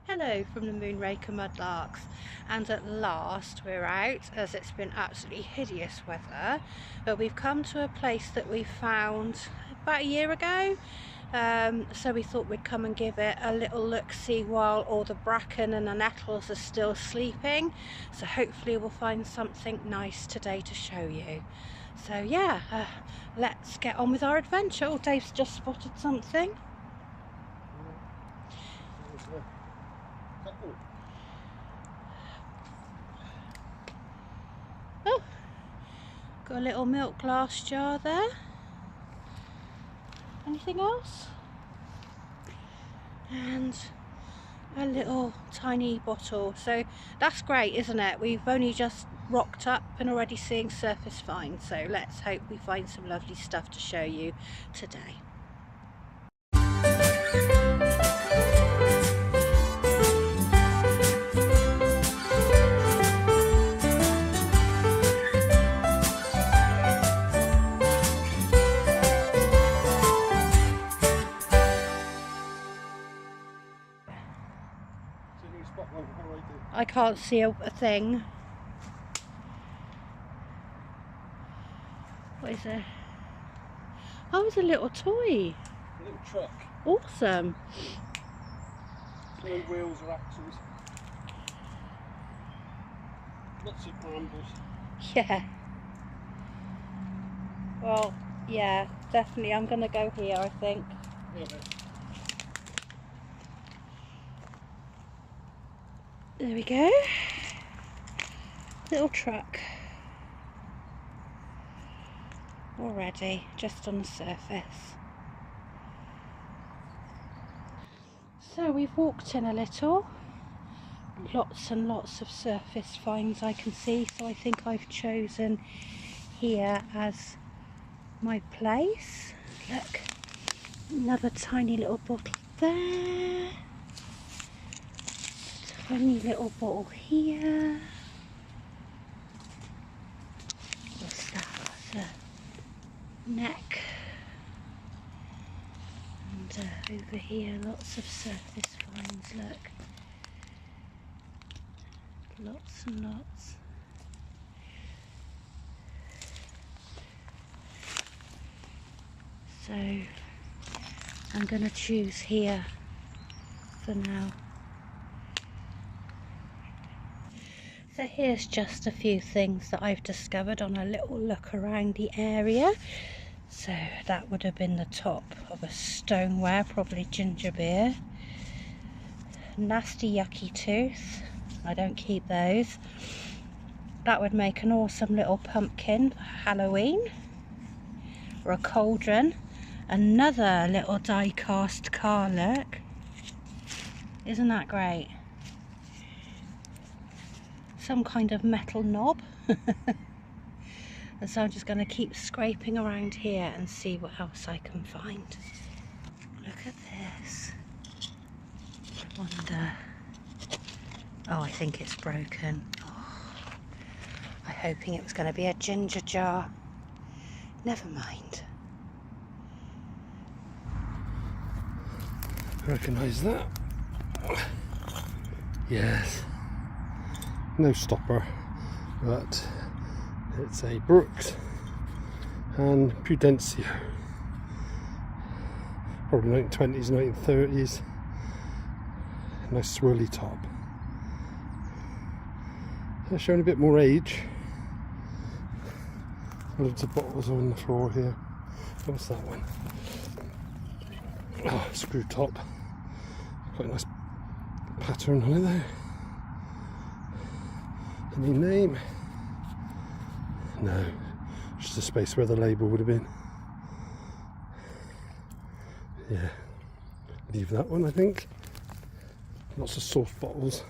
Hello from the Moonraker Mudlarks, and at last we're out, as it's been absolutely hideous weather, but we've come to a place that we found about a year ago, so we thought we'd come and give it a little look-see while all the bracken and the nettles are still sleeping. So hopefully we'll find something nice today to show you. So yeah, let's get on with our adventure. Oh, Dave's just spotted something. Oh, got a little milk glass jar there. Anything else? And a little tiny bottle. So that's great, isn't it? We've only just rocked up and already seeing surface finds. So let's hope we find some lovely stuff to show you today. I can't see a thing. What is it? Oh, it's a little toy. A little truck. Awesome. No wheels or axles. Lots of brambles. Yeah. Well, yeah, definitely. I'm going to go here, I think. Yeah. There we go. Little truck. Already, just on the surface. So we've walked in a little. Lots and lots of surface finds I can see. So I think I've chosen here as my place. Look, another tiny little bottle there. Tiny little bottle here. What's that? That's a neck. And over here, lots of surface finds. Look, lots and lots. So I'm going to choose here for now. So here's just a few things that I've discovered on a little look around the area. So that would have been the top of a stoneware, probably ginger beer. Nasty yucky tooth, I don't keep those. That would make an awesome little pumpkin for Halloween. Or a cauldron. Another little die cast car, look. Isn't that great? Some kind of metal knob. And so I'm just going to keep scraping around here and see what else I can find. Look at this. I wonder. Oh, I think it's broken. Oh, I'm hoping it was going to be a ginger jar. Never mind. Recognise that? Yes. No stopper, but it's a Brooks and Prudencio. Probably 1920s, 1930s. Nice swirly top. They're showing a bit more age. Loads of bottles on the floor here. What's that one? Oh, screw top. Quite a nice pattern on it there. Any name? No, just a space where the label would have been. Yeah, leave that one, I think. Lots of soft bottles.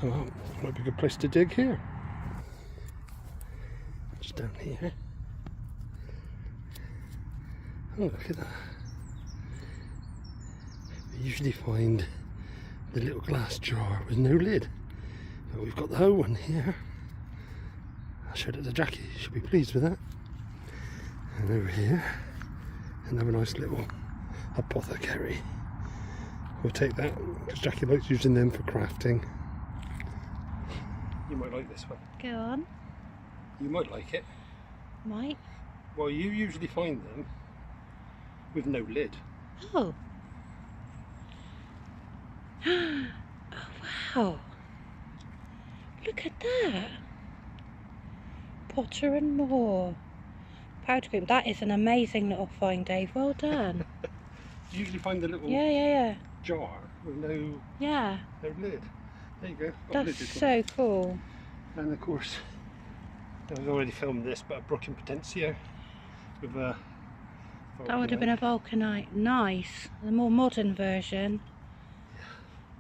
Oh, might be a good place to dig here. Just down here. Oh, look at that. You usually find the little glass jar with no lid, but we've got the whole one here. I showed it to Jackie, she'll be pleased with that. And over here, another nice little apothecary We'll take that, because Jackie likes using them for crafting. You might like this one. Go on. You might like it. Might. Well, you usually find them with no lid. Oh. Oh, wow. Look at that. Potter and More. Powder cream. That is an amazing little find, Dave. Well done. You usually find the little Yeah. jar with no lid. There you go. That's so cool. And of course, I've already filmed this, but a Brooklyn Potencio with a. That would have been a vulcanite. Nice. The more modern version.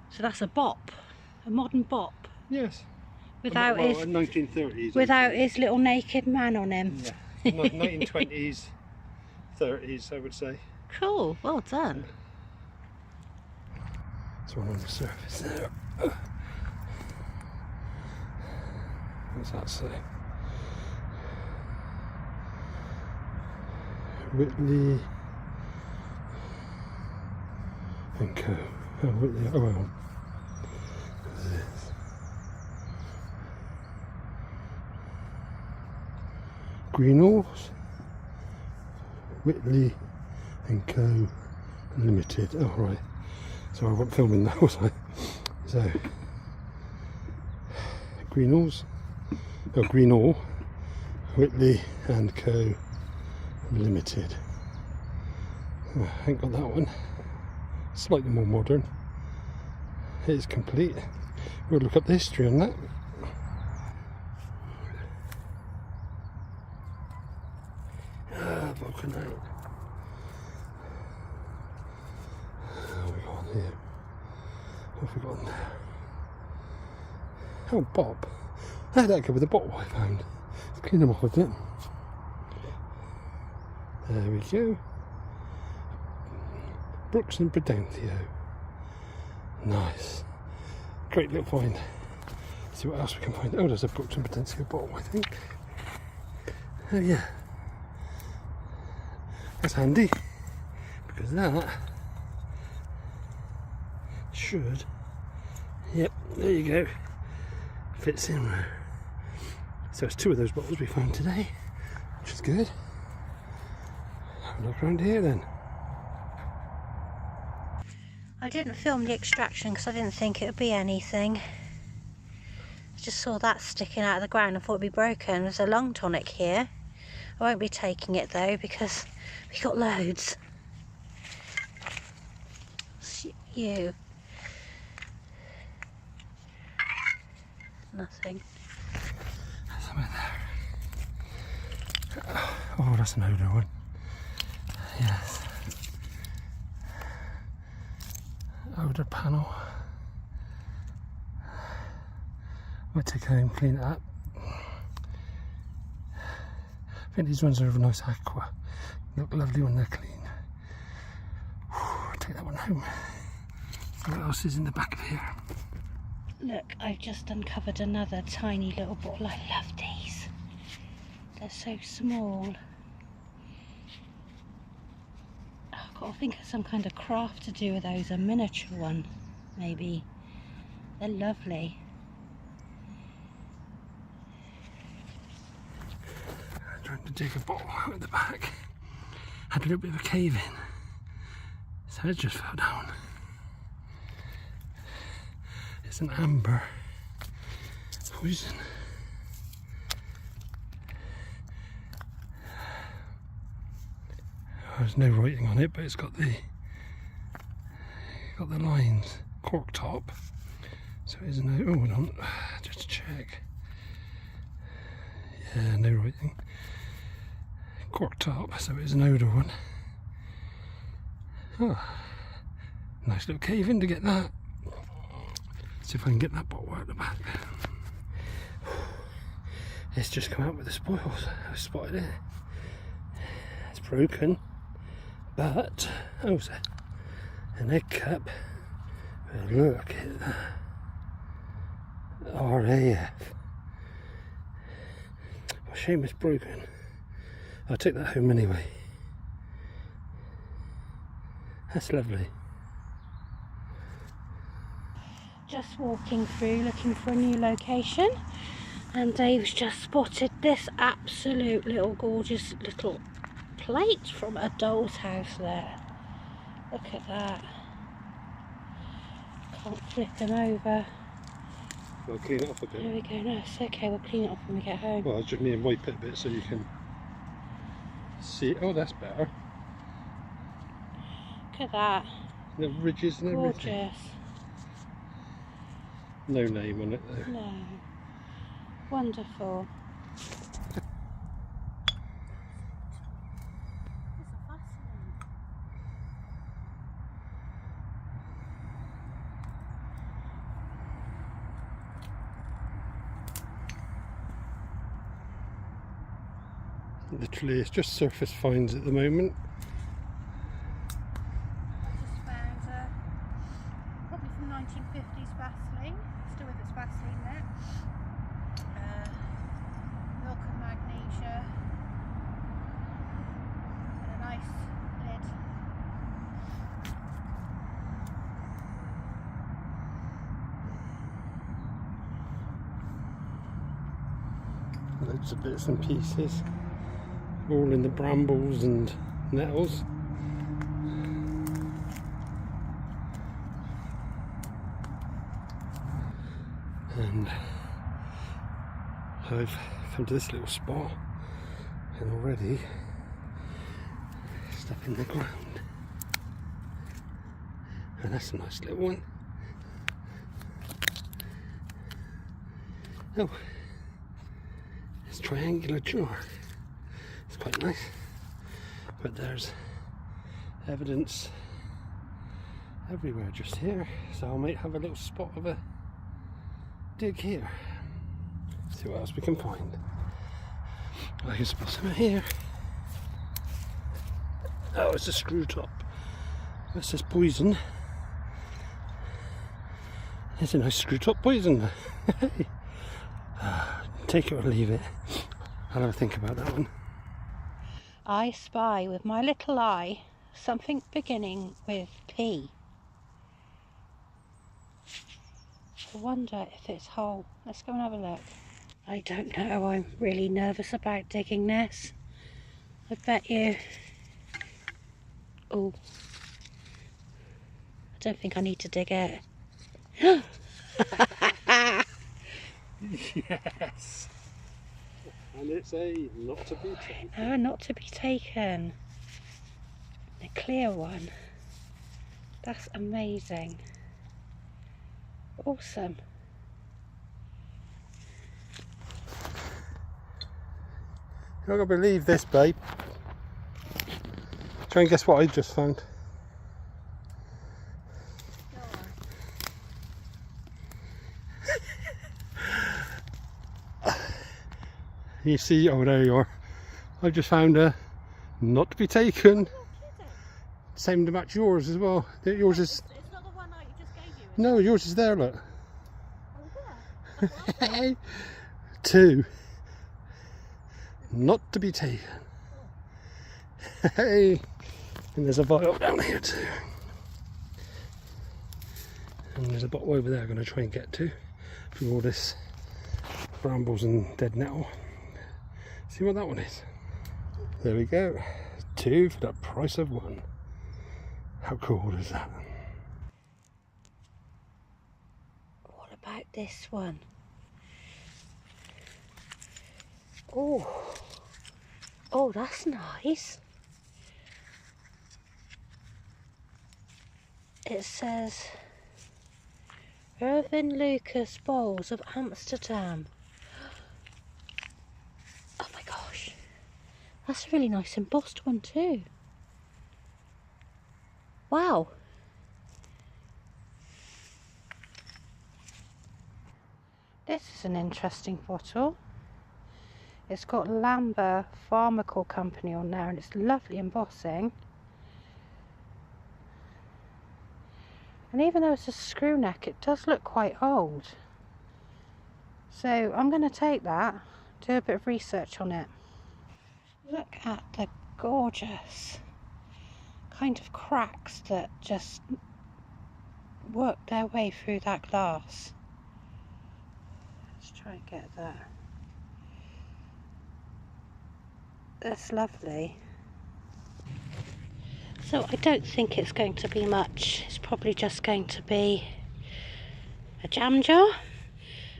So that's a bop. A modern bop. Yes. Without well, his 1930s. without his little naked man on him. Yeah. 1920s, 30s, I would say. Cool. Well done. There's one on the surface there. What's that say? Whitley and Co. Oh, Whitley. Oh, well. What's this? Greenhalghs, Whitley and Co. Limited. Oh, right. So I wasn't filming that, was I? So, Greenhalghs, Greenhall, Whitley and Co. Limited. Oh, I ain't got that one. Slightly more modern. It is complete. We'll look up the history on that. Vulcanite. What have we got on here? What have we got on there? Oh, Bob. How'd that go with the bottle I found? Let's clean them off a bit. There we go. Brooks and Prudencio. Nice. Great little find. Let's see what else we can find. Oh, there's a Brooks and Prudencio bottle, I think. Oh, yeah. That's handy, because that should, yep, there you go, fits in there. So it's 2 of those bottles we found today, which is good. Have a look around here then. I didn't film the extraction because I didn't think it would be anything. I just saw that sticking out of the ground and thought it'd be broken. There's a lung tonic here. I won't be taking it though because we got loads. You. Nothing. There's something there. Oh, that's an older one. Yes. Older panel. We'll take it home, clean it up. I think these ones are of a nice aqua. Look lovely when they're clean. Whew, take that one home. What else is in the back of here? Look, I've just uncovered another tiny little bottle. I love these. They're so small. Oh, I've got to think of some kind of craft to do with those. A miniature one, maybe. They're lovely. Trying to dig a bottle out of the back. Had a little bit of a cave in, so it just fell down. It's an amber poison. There's no writing on it, but it's got the lines. Cork top. So it is no. Oh, hold on. Just to check. Yeah, no writing. Cork top, so it is an older one. Oh, nice little cave in to get that. See if I can get that bottle out the back. It's just come out with the spoils. I spotted it. It's broken, but oh, it's an egg cup. But look at that. RAF. Well, shame it's broken. I'll take that home anyway. That's lovely. just walking through looking for a new location, and Dave's just spotted this absolute little gorgeous little plate from a doll's house there. Look at that. Can't flip them over. I'll clean it off a bit. There we go. No, it's okay, we'll clean it off when we get home. Well, I just need to wipe it a bit so you can see. Oh, that's better. Look at that. The ridges and everything. Gorgeous. No name on it though. No. Wonderful. Literally, it's just surface finds at the moment. Just found probably from 1950s Vaseline, still with its Vaseline there. Milk and magnesia, and a nice lid. Loads of bits and pieces, all in the brambles and nettles. And I've come to this little spot, and already stuck in the ground. And that's a nice little one. Oh, it's a triangular jar. It's quite nice, but there's evidence everywhere just here, so I might have a little spot of a dig here. See what else we can find. I can spot some here. Oh, it's a screw top. This is poison. It's a nice screw top poison. Take it or leave it. I'll have a think about that one. I spy with my little eye something beginning with P. I wonder if it's whole. Let's go and have a look. I don't know, I'm really nervous about digging this. I bet you... Oh. I don't think I need to dig it. Yes! And it's a not to be taken. No, not to be taken. A clear one. That's amazing. Awesome. You're not going to believe this, babe. Try and guess what I just found. You see, oh there you are. I just found a not to be taken. Same to match yours as well. Yours is... It's not the one I just gave you. No, yours is there, look. Oh, yeah. Two. Not to be taken. Hey, and there's a vial down here too. And there's a bottle over there I'm going to try and get to through all this brambles and dead nettle. See what that one is. There we go. 2 for the price of 1. How cool is that? What about this one? Oh, oh, that's nice. It says Irvin Lucas Bowls of Amsterdam. Oh my gosh, that's a really nice embossed one too. Wow. This is an interesting bottle. It's got Lambert Pharmaceuticals Company on there and it's lovely embossing. And even though it's a screw neck, it does look quite old. So I'm going to take that, do a bit of research on it. Look at the gorgeous kind of cracks that just work their way through that glass. Let's try and get that. That's lovely. So I don't think it's going to be much. It's probably just going to be a jam jar.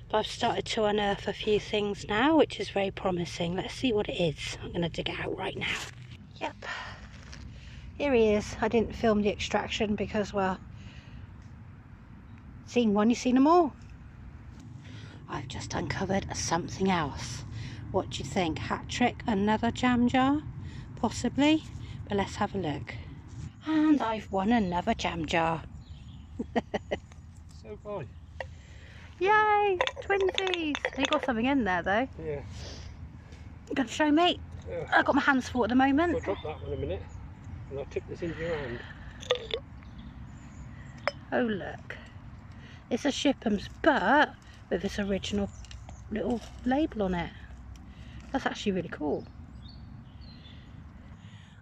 But I've started to unearth a few things now, which is very promising. Let's see what it is. I'm going to dig it out right now. Yep. Here he is. I didn't film the extraction because, well, seen one, you've seen them all. I've just uncovered something else. What do you think? Hat trick, another jam jar? Possibly. But let's have a look. And I've won another jam jar. So bye. Yay! Twinsies! You got something in there though. Yeah. You gonna show me? Yeah. I've got my hands full at the moment. I'll drop that one a minute and I'll tip this into your hand. Oh look. It's a Shipham's, but with this original little label on it. That's actually really cool.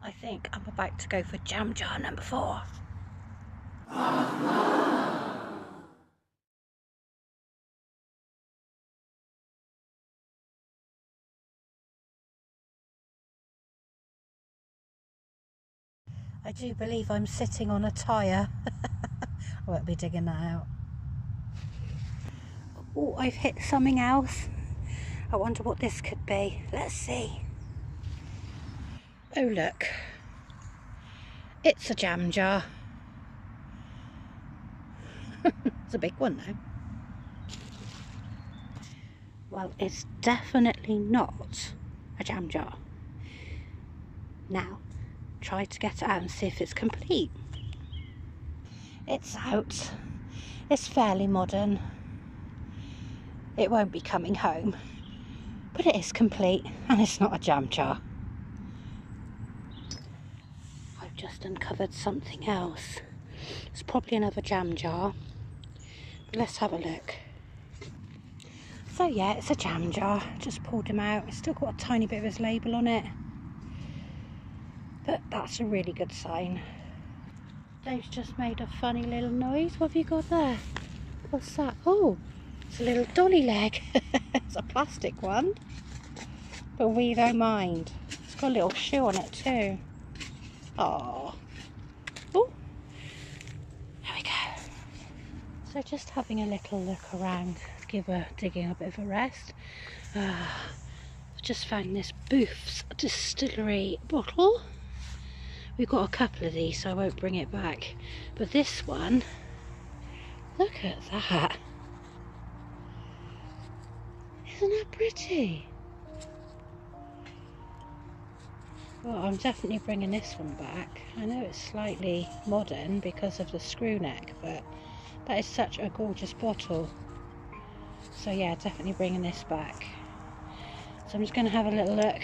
I think I'm about to go for jam jar number 4. I do believe I'm sitting on a tyre. I won't be digging that out. Oh, I've hit something else. I wonder what this could be. Let's see. Oh look. It's a jam jar. It's a big one though. Well, it's definitely not a jam jar. Now, try to get it out and see if it's complete. It's out. It's fairly modern. It won't be coming home, but it is complete and it's not a jam jar. I've just uncovered something else. It's probably another jam jar, but let's have a look. So yeah, it's a jam jar. Just pulled him out. It's still got a tiny bit of his label on it, but that's a really good sign. Dave's just made a funny little noise. What have you got there? What's that? Oh, it's a little dolly leg. It's a plastic one, but we don't mind. It's got a little shoe on it too. Oh, there we go. So just having a little look around, digging a bit of a rest. I've just found this Booth's Distillery bottle. We've got a couple of these, so I won't bring it back. But this one, look at that. Isn't that pretty? Well, I'm definitely bringing this one back. I know it's slightly modern because of the screw neck, but that is such a gorgeous bottle. So yeah, definitely bringing this back. So I'm just going to have a little look.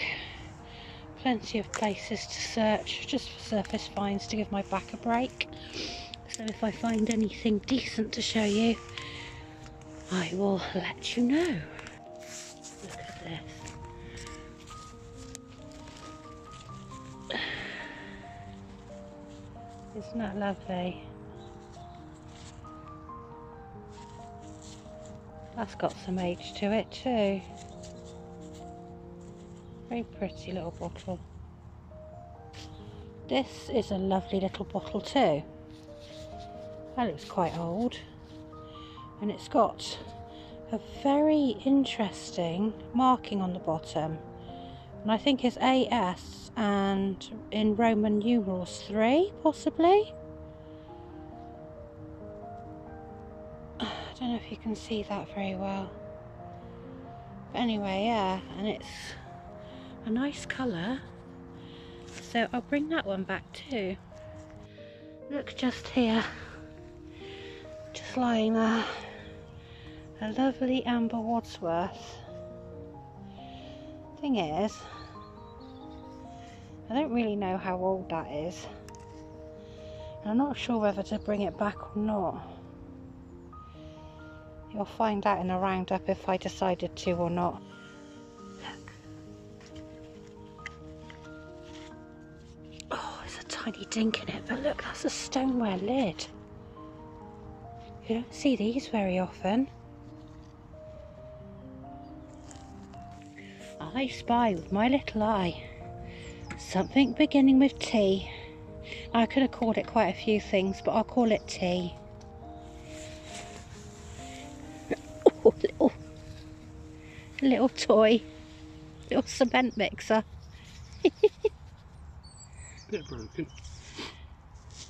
Plenty of places to search, just for surface finds to give my back a break. So if I find anything decent to show you, I will let you know. Look at this. Isn't that lovely? That's got some age to it too. Very pretty little bottle. This is a lovely little bottle too. That looks quite old. And it's got a very interesting marking on the bottom. And I think it's AS and in Roman numerals 3, possibly. I don't know if you can see that very well. But anyway, yeah, and it's a nice colour. So I'll bring that one back too. Look just here. Just lying there. A lovely amber Wadsworth. Thing is, I don't really know how old that is. And I'm not sure whether to bring it back or not. You'll find out in a roundup if I decided to or not. Look. Oh, there's a tiny dink in it, but look, that's a stoneware lid. You don't see these very often. I spy with my little eye something beginning with T. I could have called it quite a few things, but I'll call it T. Oh, little toy, little cement mixer. Bit broken.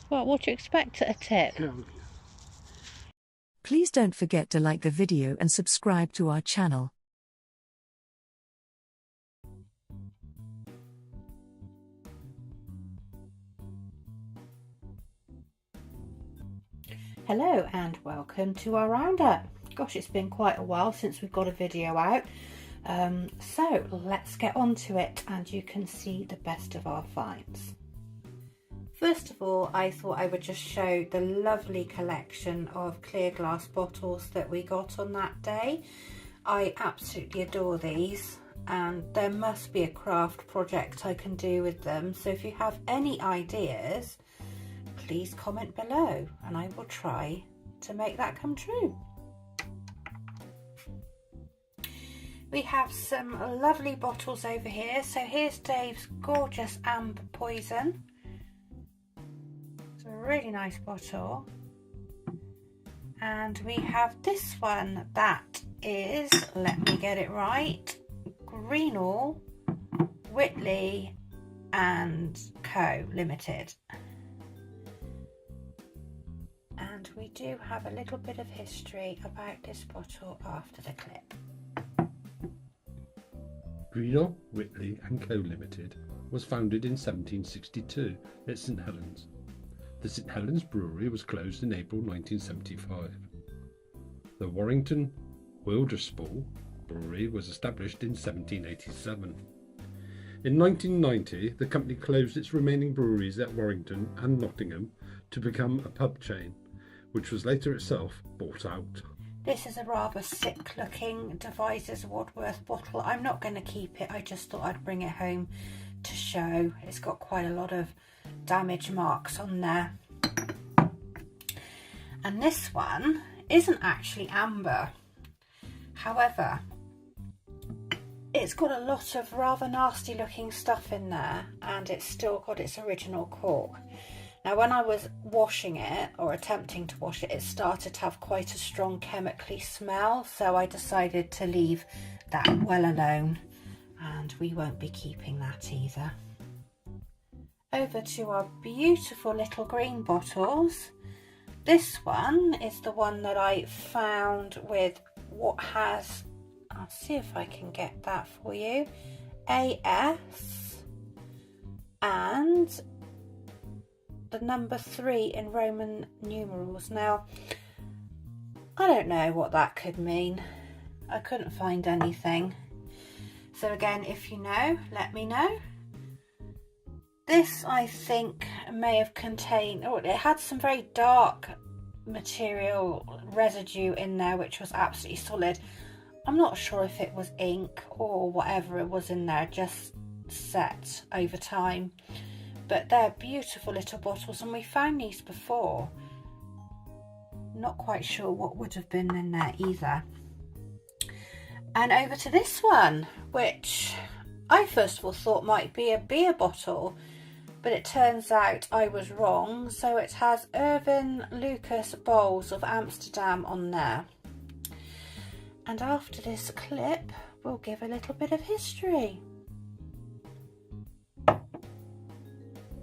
Well, what do you expect at a tip? Yeah. Please don't forget to like the video and subscribe to our channel. Hello and welcome to our roundup. Gosh, it's been quite a while since we've got a video out. So let's get on to it and you can see the best of our finds. First of all, I thought I would just show the lovely collection of clear glass bottles that we got on that day. I absolutely adore these, and there must be a craft project I can do with them. So if you have any ideas, please comment below and I will try to make that come true. We have some lovely bottles over here. So here's Dave's gorgeous amber poison. It's a really nice bottle. And we have this one that is, let me get it right, Greenall, Whitley and Co. Limited. And we do have a little bit of history about this bottle after the clip. Greenall, Whitley and Co. Limited was founded in 1762 at St Helens. The St Helens Brewery was closed in April 1975. The Warrington Wilderspool Brewery was established in 1787. In 1990, the company closed its remaining breweries at Warrington and Nottingham to become a pub chain, which was later itself bought out. This is a rather sick looking Devizes Wadworth bottle. I'm not going to keep it, I just thought I'd bring it home to show. It's got quite a lot of damage marks on there. And this one isn't actually amber. However, it's got a lot of rather nasty looking stuff in there and it's still got its original cork. Now when I was washing it, or attempting to wash it, it started to have quite a strong chemically smell, so I decided to leave that well alone, and we won't be keeping that either. Over to our beautiful little green bottles. This one is the one that I found with what has, I'll see if I can get that for you, AS and the number 3 in Roman numerals. Now, I don't know what that could mean. I couldn't find anything. So again, if you know, let me know. This, I think, may have contained, oh, it had some very dark material residue in there, which was absolutely solid. I'm not sure if it was ink or whatever it was in there, just set over time. But they're beautiful little bottles, and we found these before. Not quite sure what would have been in there either. And over to this one, which I first of all thought might be a beer bottle, but it turns out I was wrong. So it has Irvin Lucas Bowls of Amsterdam on there. And after this clip, we'll give a little bit of history.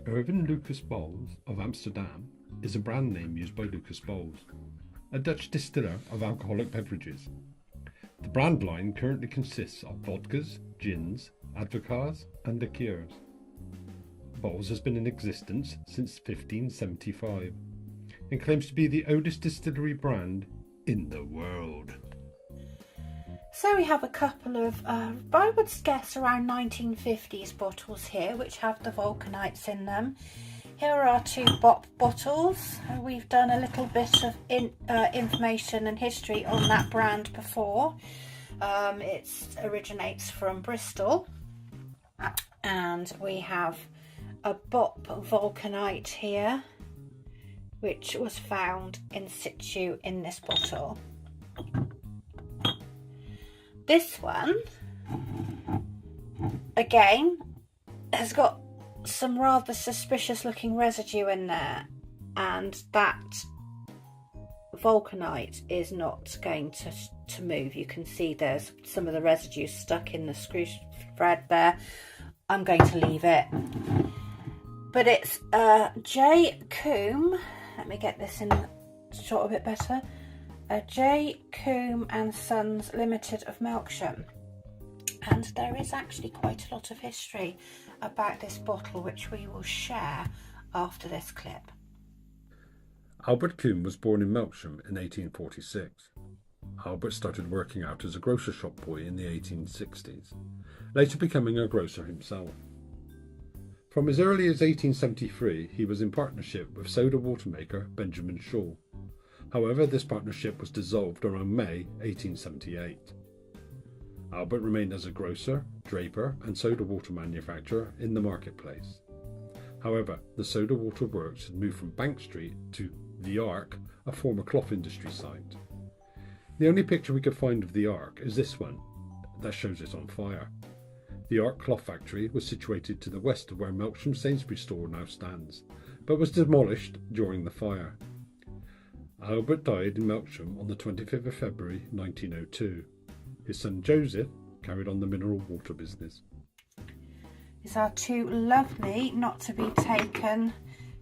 Irvin Lucas Bowls of Amsterdam is a brand name used by Lucas Bowls, a Dutch distiller of alcoholic beverages. The brand line currently consists of vodkas, gins, advocars and liqueurs. Bowls has been in existence since 1575 and claims to be the oldest distillery brand in the world. So we have a couple of, I would guess around 1950s bottles here, which have the vulcanites in them. Here are our 2 bop bottles. We've done a little bit of information and history on that brand before. It originates from Bristol. And we have a bop vulcanite here, which was found in situ in this bottle. This one, again, has got some rather suspicious looking residue in there, and that vulcanite is not going to move. You can see there's some of the residue stuck in the screw thread there. I'm going to leave it. But it's J. Coombe, let me get this in shot a bit better, J. Coombe and Sons Limited of Melksham. And there is actually quite a lot of history about this bottle, which we will share after this clip. Albert Coombe was born in Melksham in 1846. Albert started working out as a grocer shop boy in the 1860s, later becoming a grocer himself. From as early as 1873, he was in partnership with soda water maker Benjamin Shaw. However, this partnership was dissolved around May 1878. Albert remained as a grocer, draper and soda water manufacturer in the marketplace. However, the soda water works had moved from Bank Street to the Ark, a former cloth industry site. The only picture we could find of the Ark is this one that shows it on fire. The Ark Cloth Factory was situated to the west of where Melksham Sainsbury's store now stands, but was demolished during the fire. Albert died in Melksham on the 25th of February 1902. His son Joseph carried on the mineral water business. These are two lovely, not to be taken,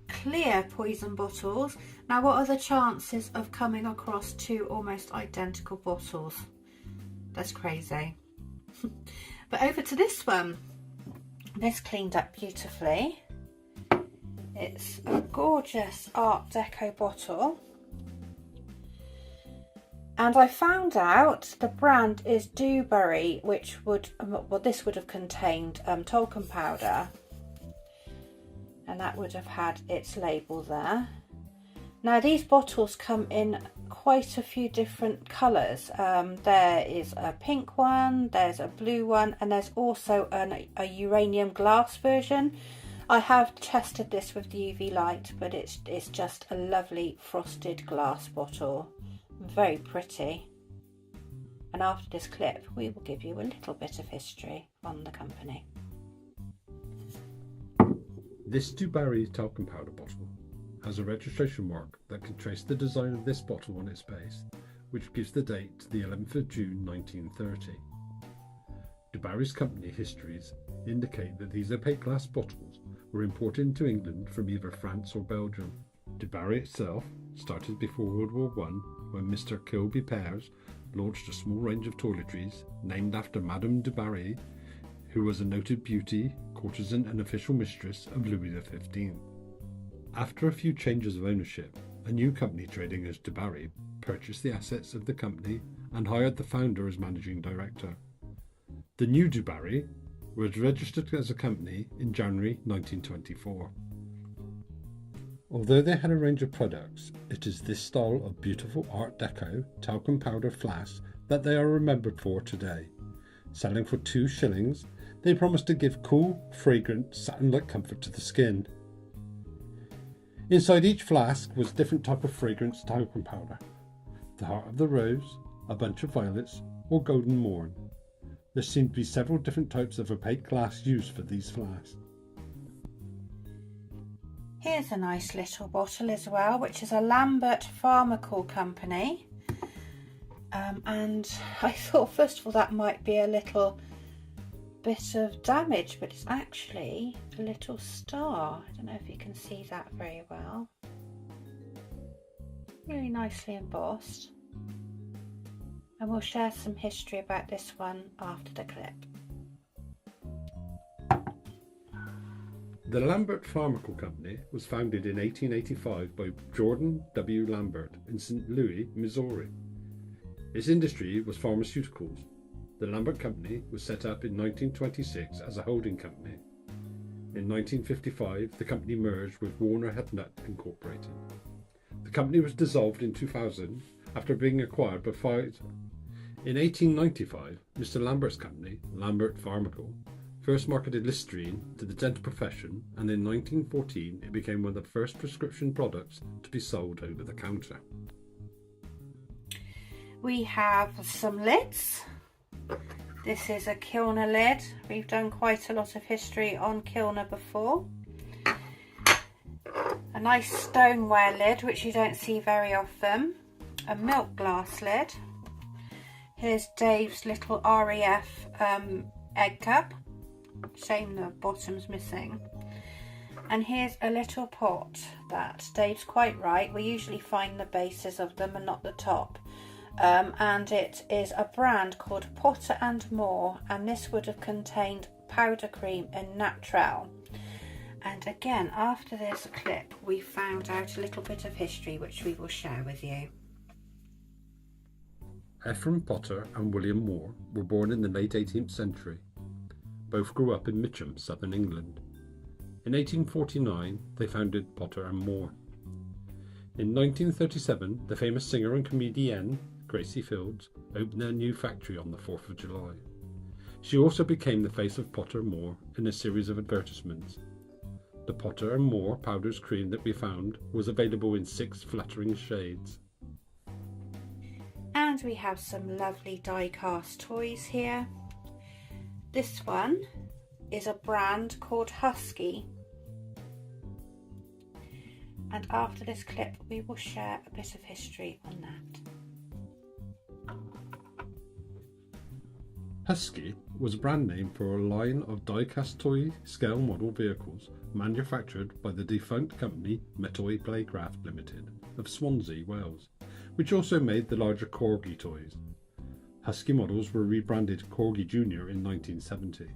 clear poison bottles. Now, what are the chances of coming across two almost identical bottles? That's crazy. But over to this one. This cleaned up beautifully. It's a gorgeous Art Deco bottle. And I found out the brand is Dewberry, which would, well, this would have contained talcum powder. And that would have had its label there. Now, these bottles come in quite a few different colours. There is a pink one, there's a blue one, and there's also a uranium glass version. I have tested this with the UV light, but it's just a lovely frosted glass bottle. Very pretty. And after this clip, we will give you a little bit of history on the company. This Dewberry talcum powder bottle has a registration mark that can trace the design of this bottle on its base, which gives the date to the 11th of June 1930. Dewberry's company histories indicate that these opaque glass bottles were imported into England from either France or Belgium. Dewberry itself started before World War I, when Mr. Kilby Pears launched a small range of toiletries named after Madame Dewberry, who was a noted beauty, courtesan and official mistress of Louis XV. After a few changes of ownership, a new company trading as Dewberry purchased the assets of the company and hired the founder as managing director. The new Dewberry was registered as a company in January 1924. Although they had a range of products, it is this style of beautiful Art Deco talcum powder flasks that they are remembered for today. Selling for 2 shillings, they promised to give cool, fragrant, satin-like comfort to the skin. Inside each flask was a different type of fragrance talcum powder. The heart of the rose, a bunch of violets, or golden morn. There seemed to be several different types of opaque glass used for these flasks. Here's a nice little bottle as well, which is a Lambert Pharmaceuticals company. And I thought first of all that might be a little bit of damage, but it's actually a little star. I don't know if you can see that very well. Really nicely embossed. And we'll share some history about this one after the clip. The Lambert Pharmaceuticals Company was founded in 1885 by Jordan W. Lambert in St. Louis, Missouri. Its industry was pharmaceuticals. The Lambert Company was set up in 1926 as a holding company. In 1955, the company merged with Warner Hepnut Incorporated. The company was dissolved in 2000 after being acquired by Pfizer. In 1895, Mr. Lambert's company, Lambert Pharmaceuticals, first marketed Listerine to the dental profession, and in 1914 it became one of the first prescription products to be sold over the counter. We have some lids. This is a Kilner lid. We've done quite a lot of history on Kilner before. A nice stoneware lid, which you don't see very often. A milk glass lid. Here's Dave's little RAF egg cup. Shame the bottom's missing. And here's a little pot that Dave's quite right. We usually find the bases of them and not the top. And it is a brand called Potter and More, and this would have contained powder cream and Natural. And again, after this clip, we found out a little bit of history which we will share with you. Ephraim Potter and William Moore were born in the late 18th century. Both grew up in Mitcham, southern England. In 1849, they founded Potter and More. In 1937, the famous singer and comedienne Gracie Fields opened their new factory on the 4th of July. She also became the face of Potter & More in a series of advertisements. The Potter & More powder's cream that we found was available in 6 flattering shades. And we have some lovely die-cast toys here. This one is a brand called Husky. And after this clip, we will share a bit of history on that. Husky was a brand name for a line of die-cast toy scale model vehicles manufactured by the defunct company Metoy Playcraft Limited of Swansea, Wales, which also made the larger Corgi toys. Husky models were rebranded Corgi Junior in 1970.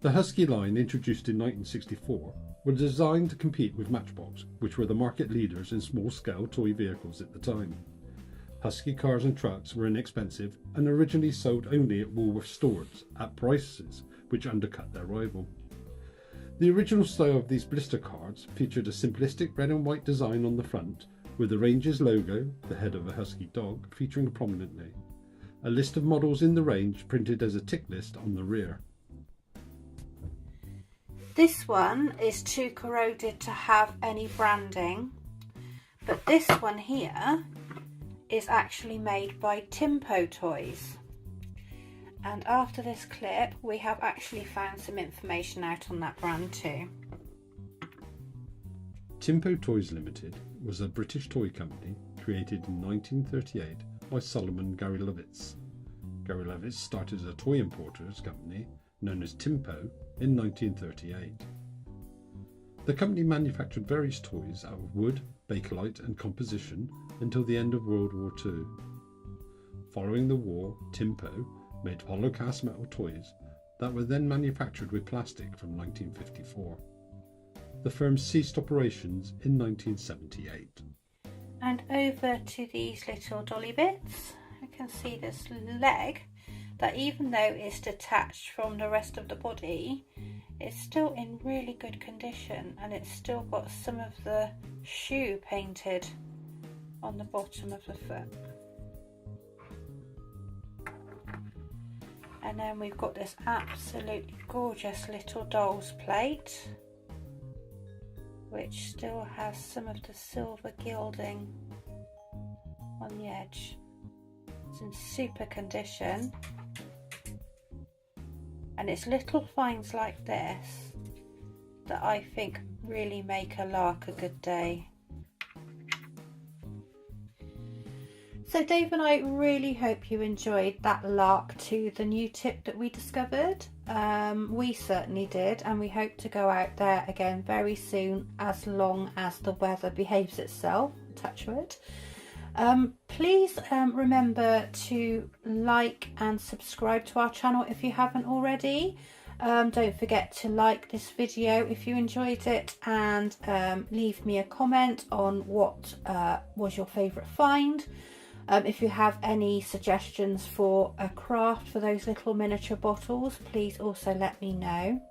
The Husky line, introduced in 1964, were designed to compete with Matchbox, which were the market leaders in small-scale toy vehicles at the time. Husky cars and trucks were inexpensive and originally sold only at Woolworth stores at prices which undercut their rival. The original style of these blister cards featured a simplistic red and white design on the front, with the range's logo, the head of a husky dog, featuring prominently. A list of models in the range printed as a tick list on the rear. This one is too corroded to have any branding, but this one here is actually made by Timpo Toys. And after this clip, we have actually found some information out on that brand too. Timpo Toys Limited was a British toy company created in 1938 by Solomon Gary-Lovitz. Gary-Lovitz started as a toy importers company known as Timpo in 1938. The company manufactured various toys out of wood, bakelite and composition until the end of World War II. Following the war, Timpo made hollow cast metal toys that were then manufactured with plastic from 1954. The firm ceased operations in 1978. And over to these little dolly bits. I can see this leg that, even though it's detached from the rest of the body, it's still in really good condition, and it's still got some of the shoe painted on the bottom of the foot. And then we've got this absolutely gorgeous little doll's plate, which still has some of the silver gilding on the edge. It's in super condition, and it's little finds like this that I think really make a lark a good day. So Dave and I really hope you enjoyed that lark to the new tip that we discovered. We certainly did, and we hope to go out there again very soon, as long as the weather behaves itself, touch wood. Please remember to like and subscribe to our channel if you haven't already. Don't forget to like this video if you enjoyed it, and leave me a comment on what was your favourite find. If you have any suggestions for a craft for those little miniature bottles, please also let me know.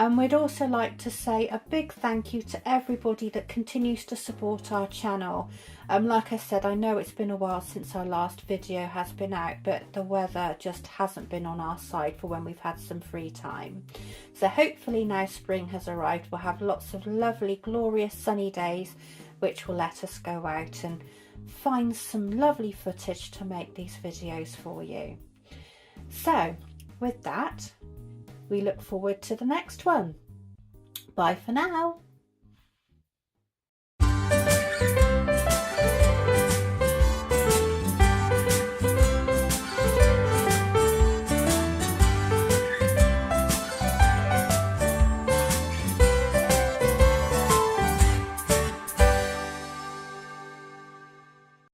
And we'd also like to say a big thank you to everybody that continues to support our channel. Like I said, I know it's been a while since our last video has been out, but the weather just hasn't been on our side for when we've had some free time. So hopefully now spring has arrived, we'll have lots of lovely, glorious sunny days, which will let us go out and find some lovely footage to make these videos for you. So with that, we look forward to the next one. Bye for now.